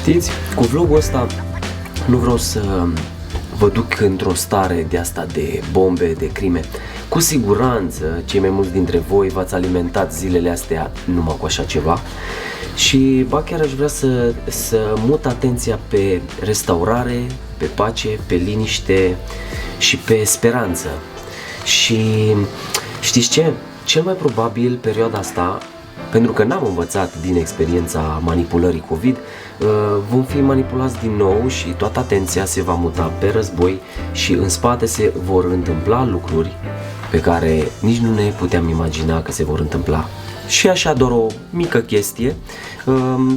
Știți, cu vlogul ăsta nu vreau să vă duc într-o stare de asta de bombe, de crime. Cu siguranță, cei mai mulți dintre voi v-ați alimentat zilele astea numai cu așa ceva. Și ba chiar aș vrea să mut atenția pe restaurare, pe pace, pe liniște și pe speranță. Și știți ce? Cel mai probabil perioada asta, pentru că n-am învățat din experiența manipulării COVID, vom fi manipulați din nou și toată atenția se va muta pe război și în spate se vor întâmpla lucruri pe care nici nu ne puteam imagina că se vor întâmpla. Și așa, doar o mică chestie,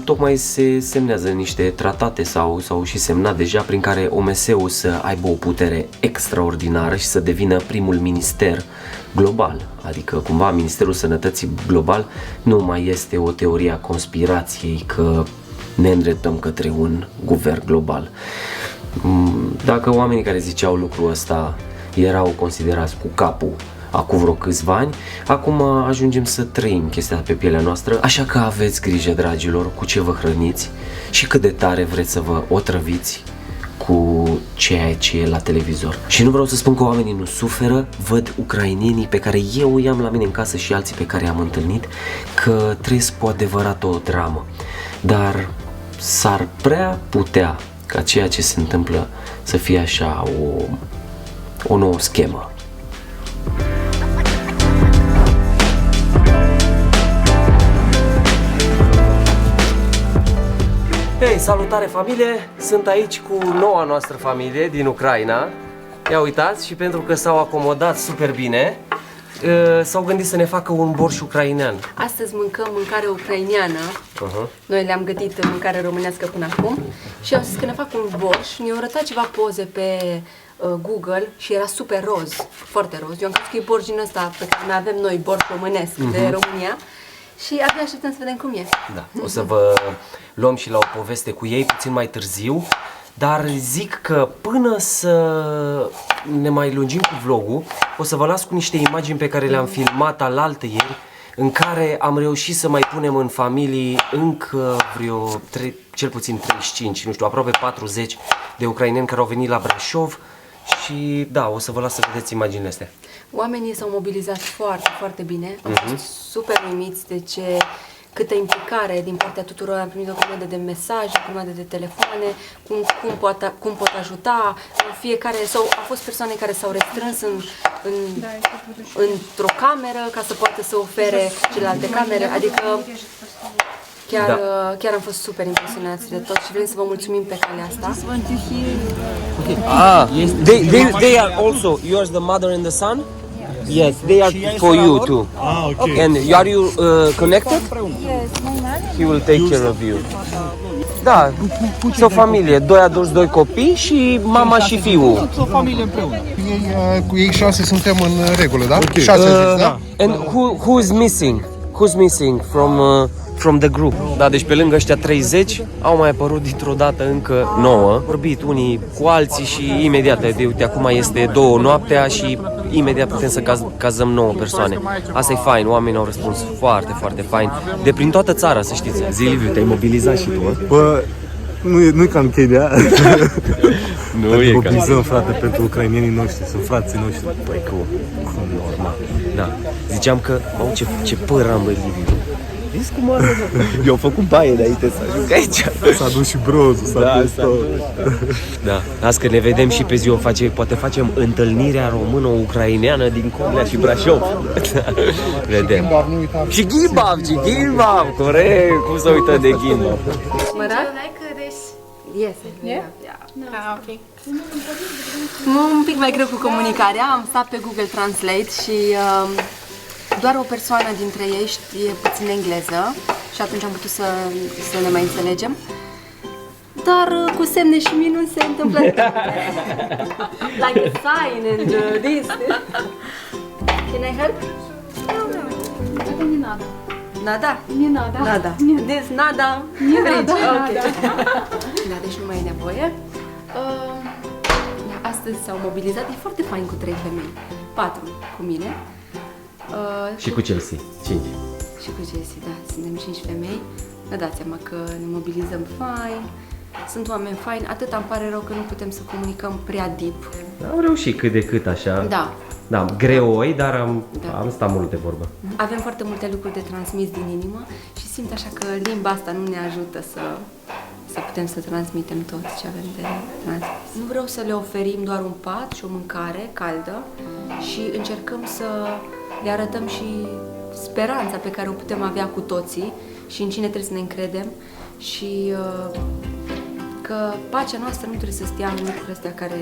tocmai se semnează niște tratate sau și semnat deja prin care OMS-ul să aibă o putere extraordinară și să devină primul minister global, adică cumva Ministerul Sănătății Global nu mai este o teorie a conspirației că ne îndreptăm către un guvern global. Dacă oamenii care ziceau lucrul ăsta erau considerați cu capul acum vreo câțiva ani, acum ajungem să trăim chestia pe pielea noastră, așa că aveți grijă, dragilor, cu ce vă hrăniți și cât de tare vreți să vă otrăviți cu ceea ce e la televizor. Și nu vreau să spun că oamenii nu suferă, văd ucrainenii pe care eu i-am la mine în casă și alții pe care i-am întâlnit că trăiesc cu adevărat o dramă. Dar s-ar prea putea ca ceea ce se întâmplă să fie așa o nouă schemă. Hei, salutare familie! Sunt aici cu noua noastră familie din Ucraina. Ia uitați, și pentru că s-au acomodat super bine, s-au gândit să ne facă un borș ucrainean. Astăzi mâncăm mâncare ucraineană. Noi le-am gătit mâncare românească până acum și au zis că ne fac un borș. Ne-au arătat ceva poze pe Google și era super roz, foarte roz. Eu am crezut că e borș din ăsta pe care noi avem noi, borș românesc de România. Și abia așteptăm să vedem cum e. Da, o să vă luăm și la o poveste cu ei puțin mai târziu, dar zic că până să ne mai lungim cu vlogul, o să vă las cu niște imagini pe care le-am filmat alaltăieri, în care am reușit să mai punem în familii încă vreo cel puțin 35, nu știu, aproape 40 de ucraineni care au venit la Brașov. Și da, o să vă las să vedeți imaginile astea. Oamenii s-au mobilizat foarte, foarte bine. Am fost super uimiți de câtă implicare din partea tuturor. Am primit o grămadă de mesaje, o grămadă de telefoane, cum pot ajuta. Fiecare, au fost persoane care s-au restrâns într-o cameră ca să poată să ofere celelalte camere. Adică chiar am fost super impresionați de tot și vrem să vă mulțumim pe calea asta. They are also yours, the mother and the son? Yes, they are for you too. Okay. And are you connected? Yes, my mom. He will take care of you. Da, o familie, doi adulți, doi copii și mama și fiul. O familie împreună. Cu ei 6 suntem în regulă, da? Okay. 6 zici, da? And who is missing? Who's missing from the group? Da, deci pe lângă ăștia 30 au mai apărut dintr-o dată încă 9. Vorbit unii cu alții și imediat, de uite, acum este 2 noaptea și imediat putem să cazăm 9 persoane. Asta e fain, oamenii au răspuns foarte, foarte fain. De prin toată țara, să știți. Ziliviu, te-ai mobilizat și tu, mă? Bă, nu-i cam cheia. Nu e mobilizăm, frate, pentru ucrainienii noștri, sunt frații noștri. Păi, cum normal. Da. Ziceam că, ce păr am, băi, Liviu. Vezi cum arată? Eu am făcut baie înainte să ajung aici. S-a dus și brozul, s-a dus tot. Da, las că ne vedem și pe ziua, poate facem întâlnirea română-ucraineană din Comlea și Brașov. Vedem. Și Gimbav, corect, cum să uită de Gimbav. Yes. Ok. Un pic mai greu cu comunicarea, am stat pe Google Translate și doar o persoană dintre ei știe puțin engleză și atunci am putut să ne mai înțelegem. Dar cu semne și minuni se întâmplă like a sign and this. Can I help? Nada? Не надо. Nada. This, nada. Bridge. Ok. Da, deci nu mai e nevoie. Astăzi s-au mobilizat, e foarte fain cu 3 femei. 4 cu mine. Și cu Chelsea, 5. Și cu Jessie, da, suntem 5 femei. Vă dați seama că ne mobilizăm fain, sunt oameni faini, atât îmi pare rău că nu putem să comunicăm prea deep. Am reușit cât de cât așa. Da. Da, greoi, dar am stat mult de vorbă. Avem foarte multe lucruri de transmis din inimă și simt așa că limba asta nu ne ajută să putem să transmitem tot ce avem de transmis. Nu vreau să le oferim doar un pat și o mâncare caldă și încercăm să le arătăm și speranța pe care o putem avea cu toții și în cine trebuie să ne încredem și că pacea noastră nu trebuie să stea în lucrurile astea care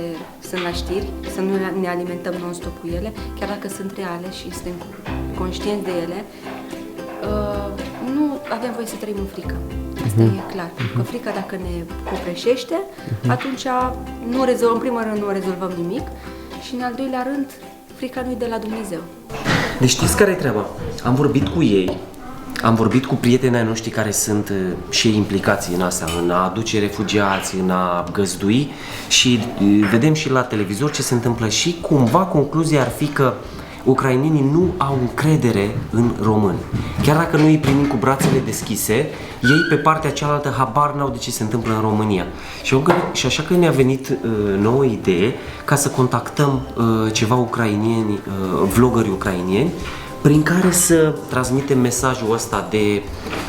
sunt la știri, să nu ne alimentăm non-stop cu ele, chiar dacă sunt reale și suntem conștienți de ele, nu avem voie să trăim în frică. Asta e clar. Că frica dacă ne copleșește, atunci în primul rând nu rezolvăm nimic și în al doilea rând frica nu e de la Dumnezeu. Deci știți care e treaba? Am vorbit cu ei, am vorbit cu prietenii noștri care sunt și ei implicați în asta, în a aduce refugiați, în a găzdui și vedem și la televizor ce se întâmplă și cumva concluzia ar fi că ucrainenii nu au încredere în români. Chiar dacă noi îi primim cu brațele deschise, ei pe partea cealaltă habar n-au de ce se întâmplă în România. Și așa că ne-a venit nouă idee ca să contactăm ceva ucrainieni, vloggeri ucrainieni, prin care să transmitem mesajul ăsta de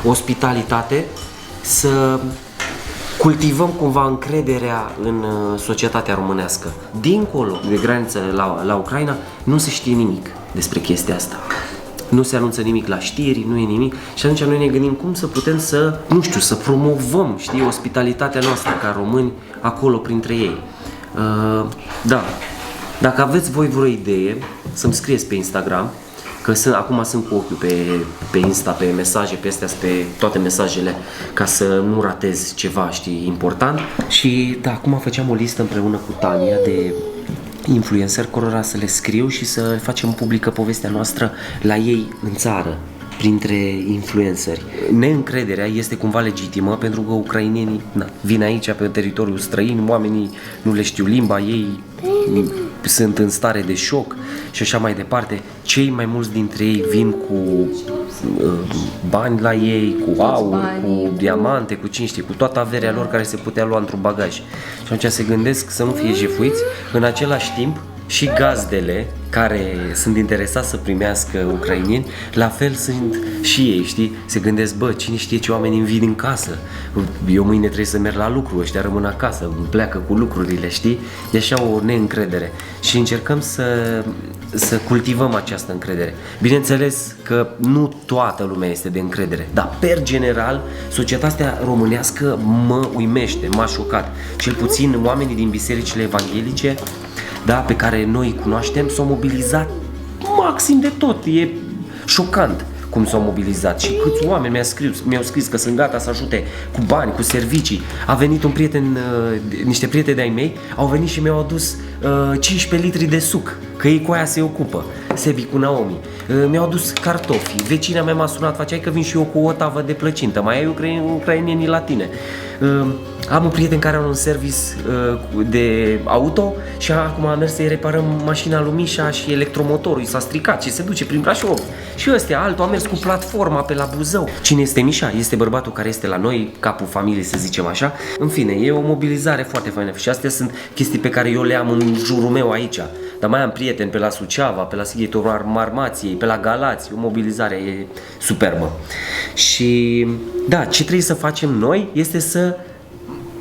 ospitalitate, să cultivăm cumva încrederea în societatea românească. Dincolo de graniță la Ucraina nu se știe nimic despre chestia asta. Nu se anunță nimic la știri, nu e nimic și atunci noi ne gândim cum să putem să, nu știu, să promovăm, știi, ospitalitatea noastră ca români acolo printre ei. Da, dacă aveți voi vreo idee, să-mi scrieți pe Instagram, că acum sunt cu ochiul pe Insta, pe mesaje, pe astea, pe toate mesajele, ca să nu ratez ceva, știi, important. Și da, acum făceam o listă împreună cu Tania de influencer cărora să le scriu și să facem publică povestea noastră la ei în țară, printre influenceri. Neîncrederea este cumva legitimă pentru că ucrainenii vin aici pe teritoriul străin, oamenii nu le știu limba, ei sunt în stare de șoc și așa mai departe. Cei mai mulți dintre ei vin cu bani la ei, cu aur, cu diamante, cu cine știe, cu toată averea lor care se putea lua într-un bagaj. Și atunci se gândesc să nu fie jefuiți, în același timp și gazdele care sunt interesați să primească ucraineni, la fel sunt și ei, știi? Se gândesc, bă, cine știe ce oameni îmi vin în casă, eu mâine trebuie să merg la lucru, ăștia rămân acasă, pleacă cu lucrurile, știi? E așa o neîncredere și încercăm să cultivăm această încredere. Bineînțeles că nu toată lumea este de încredere, dar per general societatea românească mă uimește, m-a șocat. Cel puțin oamenii din bisericile evanghelice, da, pe care noi îi cunoaștem, s-au mobilizat maxim de tot. E șocant cum s-au mobilizat și câți oameni mi-au scris că sunt gata să ajute cu bani, cu servicii. A venit un prieten, niște prieteni de-ai mei, au venit și mi-au adus 15 litri de suc, că ei cu aia se ocupă, Sebi cu Naomi. Mi-au adus cartofi, vecina mea m-a sunat, face că vin și eu cu o tavă de plăcintă, mai ai ucrainenii la tine. Am un prieten care are un service de auto și acum a mers să-i reparăm mașina lui Mișa și electromotorul, i s-a stricat și se duce prin Brașov. Și ăstea, altul a mers cu platforma pe la Buzău. Cine este Mișa? Este bărbatul care este la noi, capul familiei, să zicem așa. În fine, e o mobilizare foarte faină și astea sunt chestii pe care eu le am în jurul meu aici. Dar mai am prieteni pe la Suceava, pe la Sighitul Marmației, pe la Galați, o mobilizare e superbă. Și da, ce trebuie să facem noi este să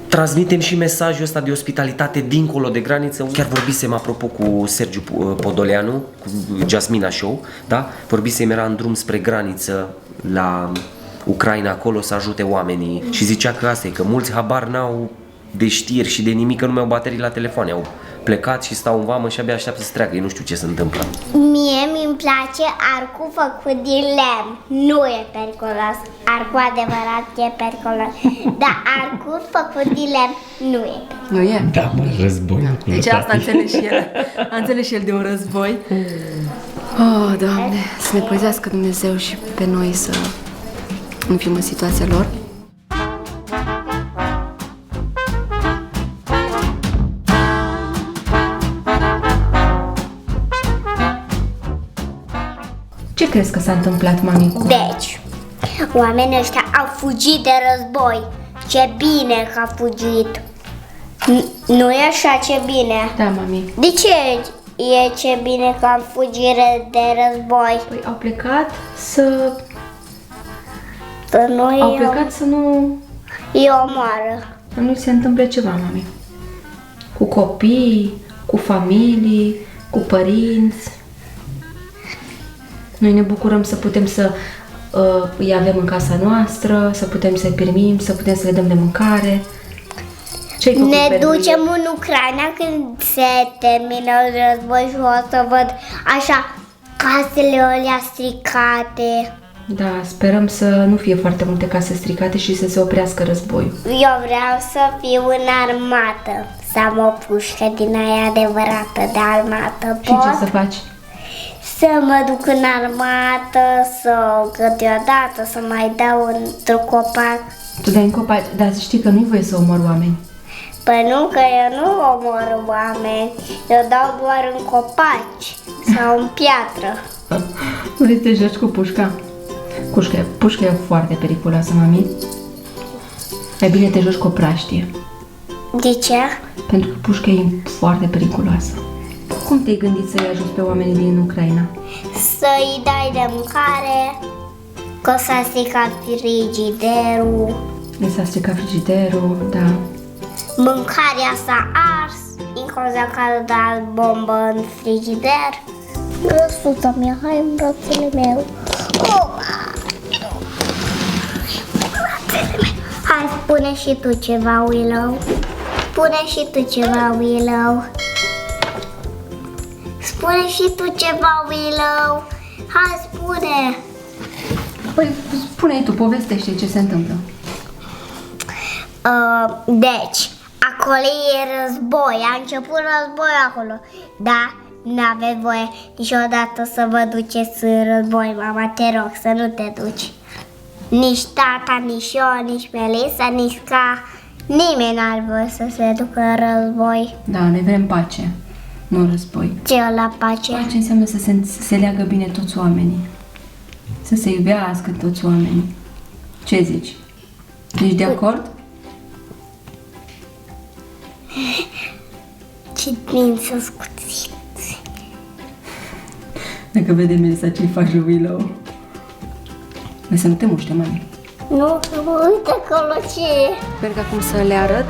transmitem și mesajul ăsta de ospitalitate dincolo de graniță. Chiar vorbisem, apropo, cu Sergiu Podoleanu, cu Jasmina Show, da? Vorbisem, era în drum spre graniță la Ucraina, acolo să ajute oamenii și zicea că asta e, că mulți habar n-au de știri și de nimic, că nu mai au baterii la telefoane, au plecat și stau în vamă și abia așteaptă să treacă, ei nu știu ce se întâmplă. Mie mi-mi place arcul făcut din lemn, nu e periculos, arcul adevărat e periculos, dar arcul făcut din lemn nu e periculos. Nu e? Da, mă, război. Deci asta a înțeles și el, a înțeles și el de un război. Oh, Doamne, să ne păzească Dumnezeu și pe noi să nu fim în situația lor. Ce crezi că s-a întâmplat, mamicu? Deci, oamenii ăștia au fugit de război Ce bine că a fugit. Nu e așa, ce bine. Da, mami. De ce e ce bine că am fugire de război? Păi au plecat să... Să nu Au plecat să nu... îi omoară. Să nu se întâmple ceva, mami. Cu copii, cu familii, cu părinți. Noi ne bucurăm să putem să îi avem în casa noastră, să putem să-i primim, să putem să le dăm de mâncare. Ce-ai făcut Ne pentru ducem ei? în Ucraina când se termină război și o să văd așa casele alea stricate. Da, sperăm să nu fie foarte multe case stricate și să se oprească războiul. Eu vreau să fiu în armată, să am o pușcă din aia adevărată de armată. Și ce să faci? Să mă duc în armată, să câteodată să mai dau într-un copac. Tu dai în copaci, dar să știi că nu-i voie să omori oameni. Păi nu, că eu nu omor oameni, eu dau doar în copaci sau în piatră. Vrei să te joci cu pușca? Pușca e foarte periculoasă, mami. Mai bine te joci cu o praștie. De ce? Pentru că pușca e foarte periculoasă. Cum te-ai gândit să-i ajuți pe oamenii din Ucraina? Să-i dai de mâncare, că s-a stricat frigiderul, Mi s-a stricat frigiderul, da. mâncarea s-a ars, din cauza că a dat bombă în frigider. Răsuța mea, hai în brațele meu. Hai, spune și tu ceva, Willow. Spune și tu ceva, Willow. Spune și tu ceva, Willow. Hai, spune. Păi spune-i tu, povestește ce se întâmplă. Deci, acolo e război, a început război acolo, da? N-aveți voie niciodată să vă duceți în război, mama, te rog să nu te duci. Nici tata, nici eu, nici Melissa, nici ca nimeni n-ar voie să se ducă în război. Da, ne vrem pace, nu război. Ce e la pace? Pace înseamnă să se leagă bine toți oamenii. Să se iubească toți oamenii. Ce zici? Ești de acord? Ce bine să scuți. Dacă vede Melissa ce-i faci lui Willow. Mai să nu te muște, mami. Nu, uite acolo ce e. Merg acum să le arăt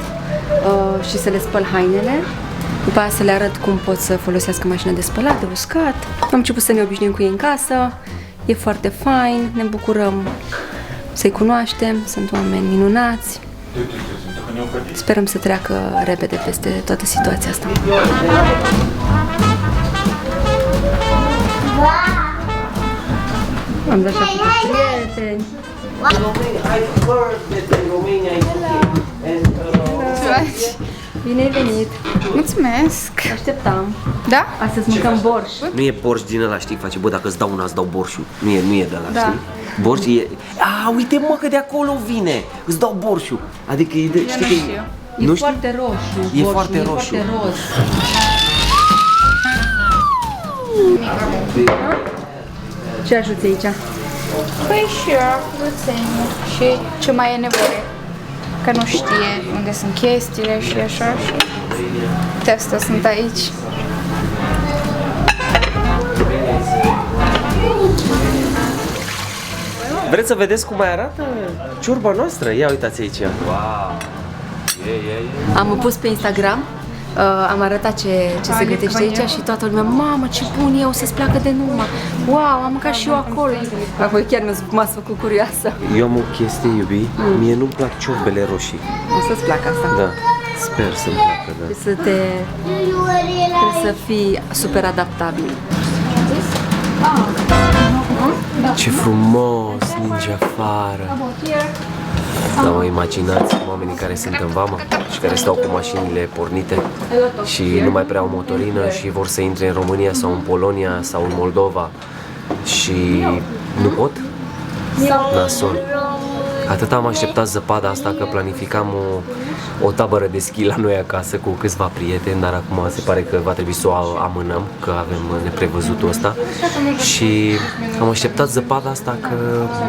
și să le spăl hainele. După aia să le arăt cum pot să folosească mașina de spălat, de uscat. Am început să ne obișnuim cu ei în casă. E foarte fain, ne bucurăm să-i cunoaștem, sunt oameni minunați. Sperăm să treacă repede peste toată situația asta. Am dat și prieteni. Bine ai venit! Mulțumesc! Așteptam. Da? Astăzi mâncăm borș. Nu e borș din ăla, știi, face, bă, dacă îți dau una, îți dau borșul. Nu e de ăla, Da. știi? Borș e... A, uite, mă, că de acolo vine. Îți dau borșul. Adică e de... Eu știi nu că știu. E nu știi? foarte roșu. E borșul, foarte e roșu. foarte roz. Ce ajuți aici? Păi și eu, curățenie și ce mai e nevoie. Că nu știe unde sunt chestiile și așa și de asta sunt aici. Vreți să vedeți cum mai arată ciorba noastră? Ia uitați aici. Wow! Am pus pe Instagram, am arătat ce se gătește aici și toată lumea, mamă, ce bun e, o să-ți placă de numai. Wow, am mâncat și eu acolo. Apoi chiar m-ați făcut curioasă. Eu am o chestie, iubi. Mie nu-mi plac ciorbele roșii. O să-ți placă asta. Da. Sper să-mi placă, da. Trebuie să fii super adaptabil. Ce frumos, ninge afară. Da, mă imaginați oamenii care sunt în vamă și care stau cu mașinile pornite și nu mai prea au motorină și vor să intre în România sau în Polonia sau în Moldova și nu pot? Nasol. Atât am așteptat zăpada asta că planificam o tabără de schi la noi acasă cu câțiva prieteni, dar acum se pare că va trebui să o amânăm, că avem neprevăzutul ăsta. Și am așteptat zăpada asta că,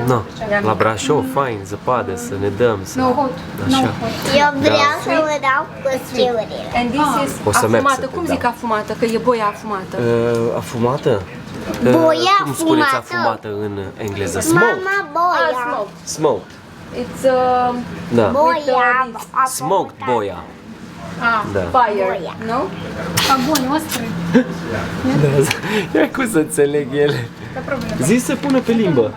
na, la Brașov, fain, zăpadă, să ne dăm, să... Așa. Eu vreau să mă dau cu schiurile. And this is O să merg afumată. să Cum te zic dau. afumată? Că e boia afumată. Afumată? Boia Cum spuneți afumată. afumată în engleză? Smoked. Mama, boia. Smoked. Smoked. It's Da. Boia. Smoked boia. Da. fire, Boia. no? Огонь острый. Ia cum să înțeleg ele. Zi să pună pe limbă.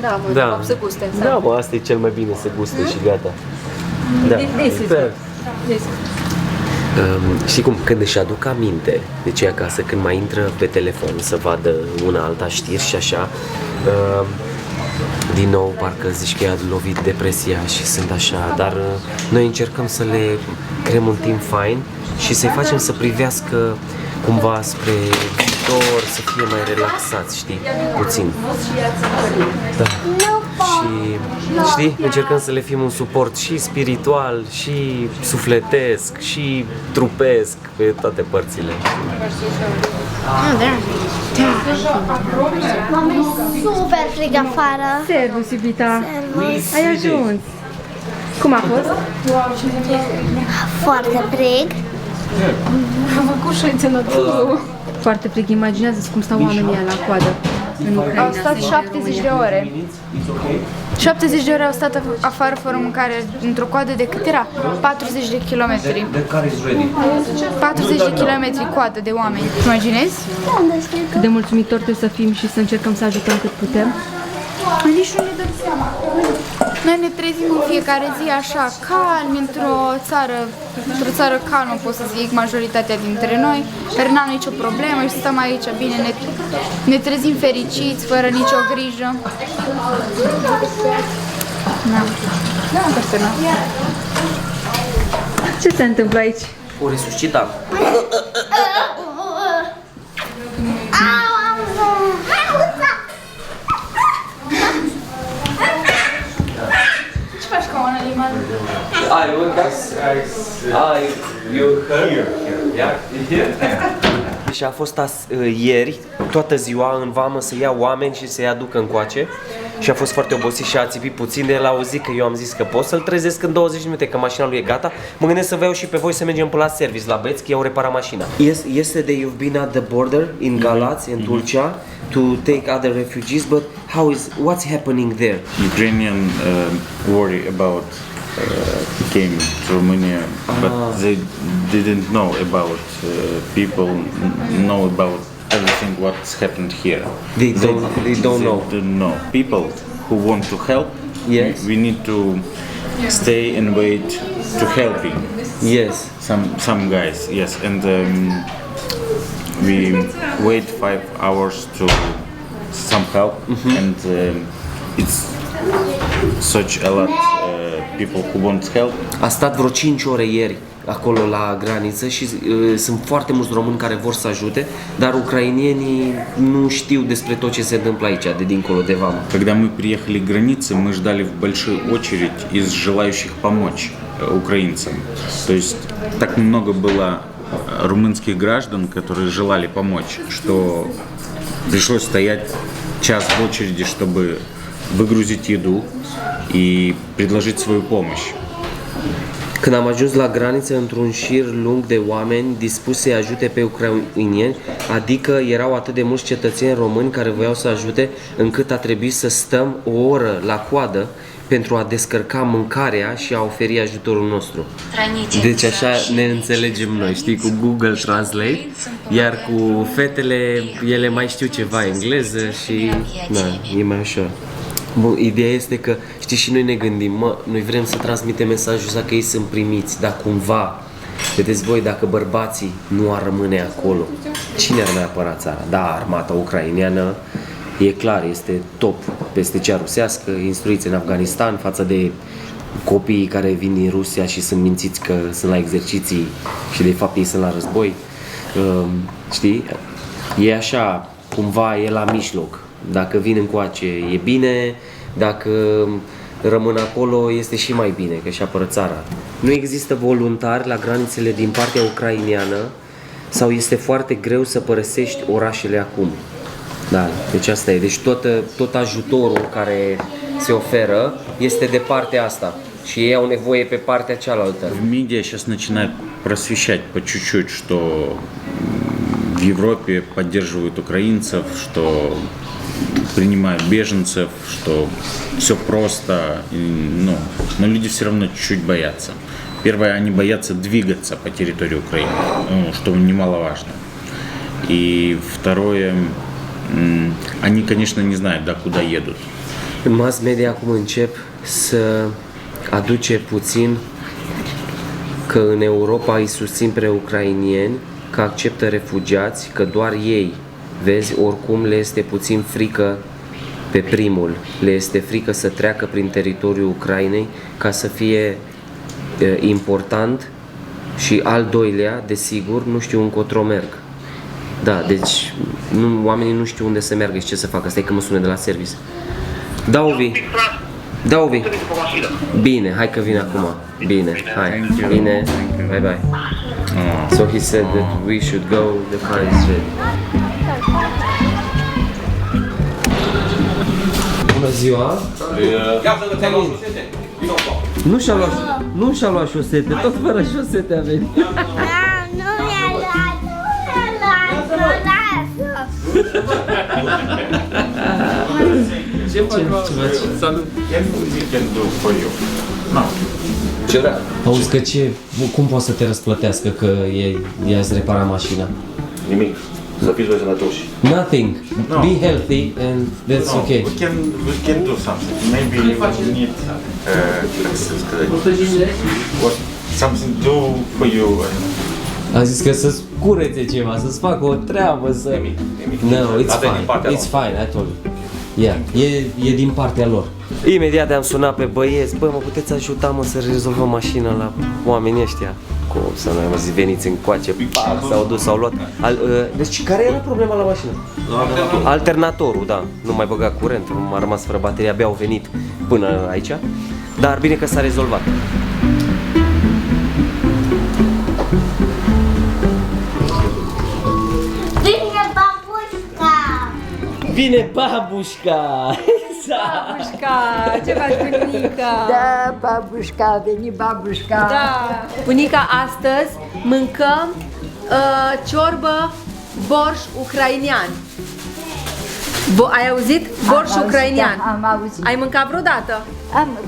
Da, mă, Da. de fapt, să guste. Da, mă, asta e cel mai bine, să guste și gata. Da. This is Super. This. Știi cum, când își aduc aminte de cei acasă, când mai intră pe telefon să vadă una alta știri și așa, din nou parcă zici că i-a lovit depresia și sunt așa, dar noi încercăm să le creăm un timp fain și să-i facem să privească cumva spre viitor, să fie mai relaxați, știi, puțin. Da. Și știi, încercăm să le fim un suport și spiritual, și sufletesc, și trupesc, pe toate părțile. Mama, e super frig afară. Servus, iubita. Servus. Ai ajuns. Cum a fost? Foarte frig. Foarte frig. Imaginează-ți cum stau oamenii ăia la coadă în Ucraina. Au stat 70 de ore. 70 de ore au stat afară fără mâncare, într-o coadă de cât era? 40 de kilometri. 40 de kilometri coadă de oameni. Imaginezi? Cât de mulțumitor trebuie să fim și să încercăm să ajutăm cât putem. Nici nu ne dăm seama. Noi ne trezim în fiecare zi așa, calmi, într-o țară calmă, pot să zic, majoritatea dintre noi, care n-am nicio problemă și stăm aici bine, ne trezim fericiți, fără nicio grijă. Da, personal. Ce se întâmplă aici? O resuscitam. Ce faci ca un animal? You heard? Și a fost ieri, toată ziua în vamă să ia oameni și să-i aducă încoace. Și a fost foarte obosit și a țipit puțin de el, a auzit că eu am zis că pot să-l trezesc în 20 minute, că mașina lui e gata. Mă gândesc să vă iau și pe voi să mergem până la service la Beț, că i-au reparat mașina. Yesterday you've been at the border in Galați, in Tulcea, to take other refugees, but what's happening there? Ukrainian worry about came to Romania, but they didn't know about people, know about everything what's happened here. They don't know. They don't know. People who want to help, Yes. we need to stay and wait to helping. Yes. Some guys, yes, and we wait 5 hours to some help, and it's such a lot people who want help. A stat vreo 5 ore ieri acolo la graniță și sunt foarte mulți români care vor să ajute, dar ucrainienii nu știu despre tot ce se întâmplă aici, de dincolo de vamă. Когда мы приехали к границе, мы ждали в большую очередь из желающих помочь украинцам. То есть так много было румынских граждан, которые желали помочь, что пришлось стоять час в очереди, чтобы выгрузить еду и предложить свою помощь. Când am ajuns la graniță într-un șir lung de oameni dispuși să-i ajute pe ucrainieni, adică erau atât de mulți cetățeni români care voiau să ajute, încât a trebuit să stăm o oră la coadă pentru a descărca mâncarea și a oferi ajutorul nostru. Deci așa ne înțelegem noi, știi, cu Google Translate, iar cu fetele, ele mai știu ceva engleză și na, e mai ușor. Bun, ideea este că, știi, și noi ne gândim, noi vrem să transmitem mesajul ăsta că ei sunt primiți, dar cumva, vedeți voi, dacă bărbații nu ar rămâne acolo, cine ar mai apăra țara? Da, armata ucraineană, e clar, este top peste cea rusească, instruiți în Afganistan față de copiii care vin din Rusia și sunt mințiți că sunt la exerciții și de fapt ei sunt la război. Știi? E așa, cumva e la mijloc. Dacă vin încoace e bine, dacă rămân acolo este și mai bine, că și apără țara. Nu există voluntari la granițele din partea ucraineană sau este foarte greu să părăsești orașele acum. Da, deci asta e. Deci tot ajutorul care se oferă este de partea asta. Și ei au nevoie pe partea cealaltă. В медиа сейчас начинают просвещать по чуть-чуть, что в Европе поддерживают украинцев, что принимают беженцев, что все просто, но люди все равно чуть-чуть боятся. Первое, они боятся двигаться по территории Украины, что немаловажно. И второе, они, конечно, не знают, да, куда едут. Mass media acum încep să aduce puțin că în Europa îi susțin pe ucrainieni, că acceptă refugiați, că doar ei, vezi, oricum le este puțin frică pe primul, le este frică să treacă prin teritoriul Ucrainei ca să fie important și al doilea, desigur, nu știu încotro merg. Da, deci oamenii nu știu unde să meargă și ce să facă. Stai că mă sună de la service. Da, Ovi. Da, Ovi. Bine, hai că vin acum. Bine, hai. Bine, bye bye. So he said that we should go, the car is ready. Bună ziua! Nu și-a luat șosete, tot fără șosete a venit. Nu mi-a luat, Ce faci? Salut! Ce vrea? Auzi că cum poți să te răsplătească că i-ați reparat mașina? Nimic. Să fiți voi sănătoși. Nothing. Be healthy and that's okay. We can do something. Maybe you need something to do for you. A zis că să-ți curețe ceva, să-ți facă o treabă, să... No, it's fine. It's fine, I told you. Yeah, e din partea lor. Imediat am sunat pe băieți, bă, mă puteți ajuta, mă, să rezolvăm mașina la oamenii ăștia? Cum să nu am zis, veniți încoace, s-au dus, s-au luat. Deci care era problema la mașină? Alternatorul, da, nu mai băga curent, nu a rămas fără baterie, abia au venit până aici, dar bine că s-a rezolvat. Vine babușca! Babușca, ce faci, bunica? Da, babușca, a venit babușca. Da. Bunica, astăzi mâncăm ciorbă borș ucrainian. Ai auzit? Borș ucrainian. Da, am auzit. Ai mâncat vreodată?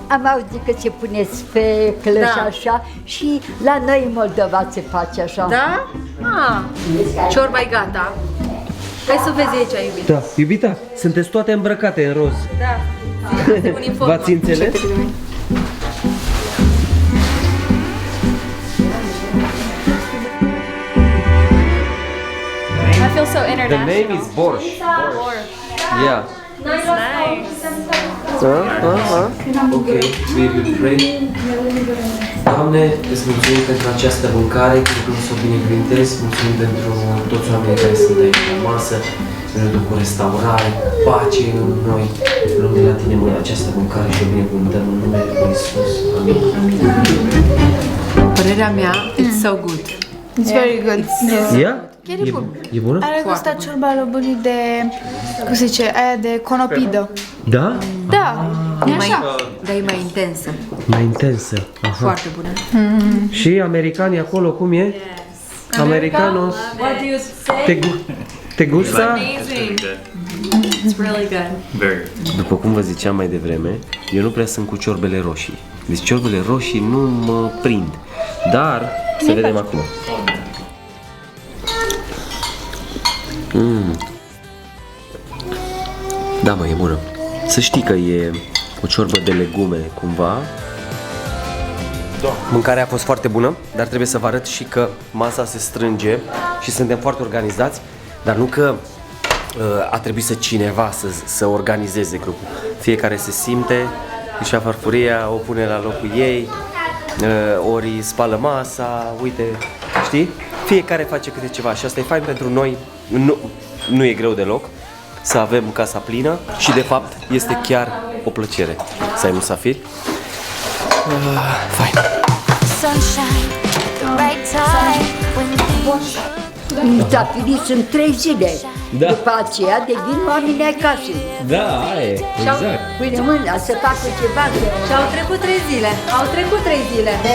Am auzit că se pune speclă și așa și la noi în Moldova se face așa. Da? Ciorba e gata. Hai să vezi aici, iubita. Da, iubita, sunteți toate îmbrăcate în roz. Da. V-ați înțeles? I feel so The international. name is Borș. Yeah. Ok, we will pray. Doamne, îți mulțumim pentru această mâncare, pentru că să o binecuvintezi, mulțumim pentru toți oamenii care sunt aici la masă, pentru cu restaurare, pace în noi. Luăm de la tine această mâncare și o binecuvântăm în numele Lui Iisus. Amin. Părerea mea, it's so good. It's very good. Yeah? Chiar e bun. E bună? Are gustat ciorba lui de, cum se zice, aia de conopidă. Da? Da, e așa. Dar e mai intensă. Mai intensă. Aha. Foarte bună. Și americanii acolo, cum e? Yes. Americanos. What do you say? Te gusta? Amazing. It's really good. După cum vă ziceam mai devreme, eu nu prea sunt cu ciorbele roșii. Deci ciorbele roșii nu mă prind. Dar, să vedem acum. Da, mă, e bună. Să știi că e o ciorbă de legume, cumva. Mâncarea a fost foarte bună, dar trebuie să vă arăt și că masa se strânge și suntem foarte organizați, dar nu că a trebuit cineva să organizeze grupul. Fiecare se simte, își ia farfuria, o pune la locul ei, ori spală masa, uite, știi? Fiecare face câte ceva și asta e fain pentru noi, nu e greu deloc, să avem casa plină și de fapt este chiar o plăcere să ai musafiri. Fain. Musafirii sunt 3 zile. Da. După aceea devin oameni ai casei. Da, aia e, exact. Pune mâna să facă ceva. Și au trecut 3 zile. Au trecut 3 zile. De